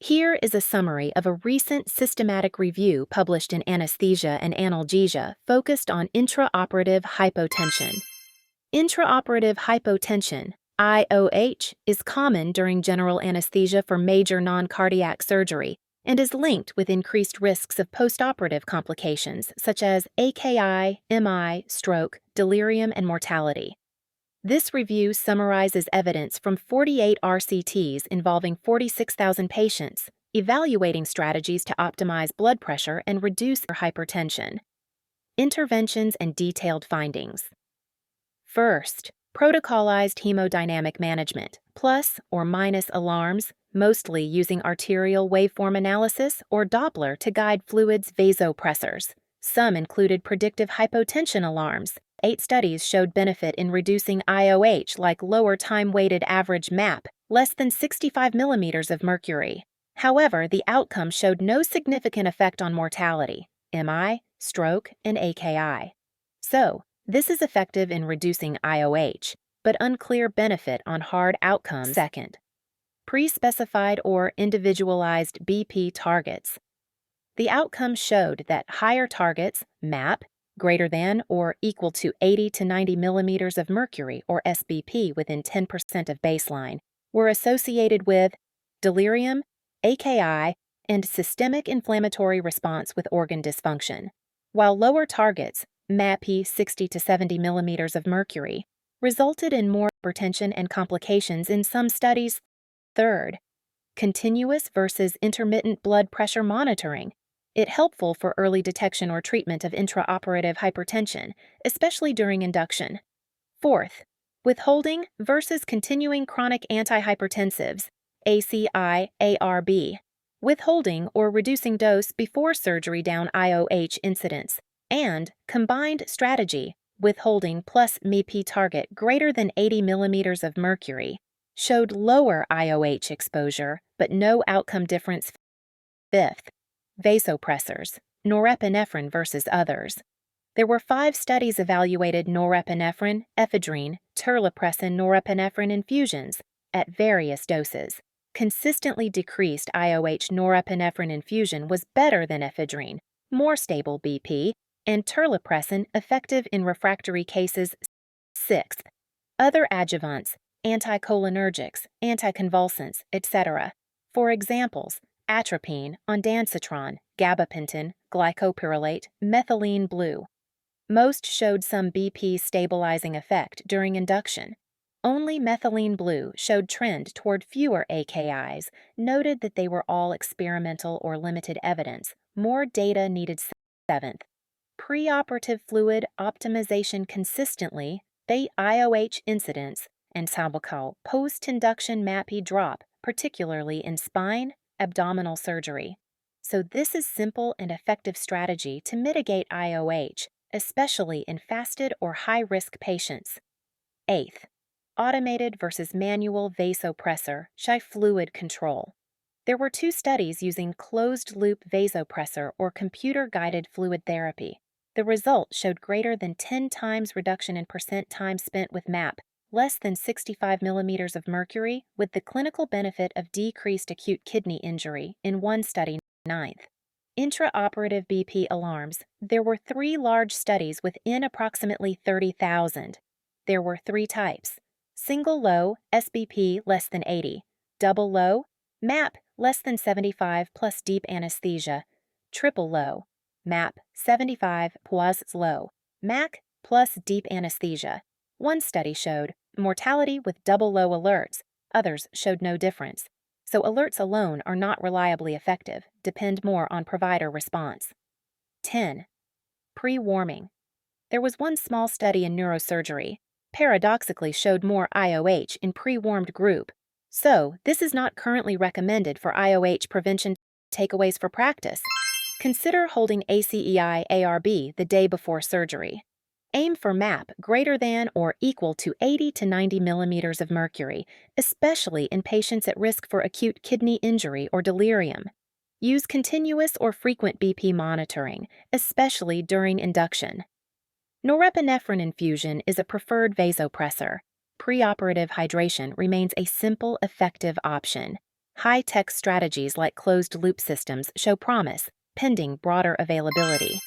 Here is a summary of a recent systematic review published in Anesthesia and Analgesia focused on intraoperative hypotension. Intraoperative hypotension, IOH, is common during general anesthesia for major non-cardiac surgery and is linked with increased risks of postoperative complications such as AKI, MI, stroke, delirium, and mortality. This review summarizes evidence from 48 RCTs involving 46,000 patients, evaluating strategies to optimize blood pressure and reduce hypertension. Interventions and detailed findings. First, protocolized hemodynamic management, plus or minus alarms, mostly using arterial waveform analysis or Doppler to guide fluids vasopressors. Some included predictive hypotension alarms. 8 studies showed benefit in reducing IOH, like lower time-weighted average MAP, less than 65 mmHg of mercury. However, the outcome showed no significant effect on mortality, MI, stroke, and AKI. So, this is effective in reducing IOH, but unclear benefit on hard outcomes. Second, pre-specified or individualized BP targets. The outcome showed that higher targets, MAP, greater than or equal to 80 to 90 millimeters of mercury, or SBP, within 10% of baseline, were associated with delirium, AKI, and systemic inflammatory response with organ dysfunction, while lower targets, MAPI 60 to 70 millimeters of mercury, resulted in more hypertension and complications in some studies. Third, continuous versus intermittent blood pressure monitoring. It helpful for early detection or treatment of intraoperative hypertension, especially during induction. Fourth, withholding versus continuing chronic antihypertensives, ACEI, ARB. Withholding or reducing dose before surgery down IOH incidence, and combined strategy, withholding plus MAPI target greater than 80 millimeters of mercury, showed lower IOH exposure but no outcome difference. Fifth, vasopressors, norepinephrine versus others. There were 5 studies evaluated norepinephrine, ephedrine, terlipressin norepinephrine infusions at various doses. Consistently decreased IOH norepinephrine infusion was better than ephedrine, more stable BP, and terlipressin effective in refractory cases. Sixth, other adjuvants, anticholinergics, anticonvulsants, etc. For examples, atropine, ondansetron, gabapentin, glycopyrrolate, methylene blue. Most showed some BP stabilizing effect during induction. Only methylene blue showed trend toward fewer AKIs, noted that they were all experimental or limited evidence. More data needed. Seventh, preoperative fluid optimization consistently, the IOH incidence, and sabacol post-induction MAPI drop, particularly in spine, abdominal surgery. So this is simple and effective strategy to mitigate IOH, especially in fasted or high-risk patients. Eighth, automated versus manual vasopressor, fluid control. There were 2 studies using closed-loop vasopressor or computer-guided fluid therapy. The result showed greater than 10 times reduction in percent time spent with MAP, less than 65 millimeters of mercury, with the clinical benefit of decreased acute kidney injury in one study. Ninth, intraoperative BP alarms. There were 3 large studies within approximately 30,000. There were 3 types: single low, SBP less than 80, double low, MAP less than 75 plus deep anesthesia, triple low, MAP 75 plus low, MAC plus deep anesthesia. One study showed mortality with double low alerts, others showed no difference. So alerts alone are not reliably effective, depend more on provider response. 10. Prewarming. There was one small study in neurosurgery, paradoxically showed more IOH in pre-warmed group. So this is not currently recommended for IOH prevention. Takeaways for practice. Consider holding ACEI ARB the day before surgery. Aim for MAP greater than or equal to 80 to 90 millimeters of mercury, especially in patients at risk for acute kidney injury or delirium. Use continuous or frequent BP monitoring, especially during induction. Norepinephrine infusion is a preferred vasopressor. Preoperative hydration remains a simple, effective option. High-tech strategies like closed-loop systems show promise, pending broader availability.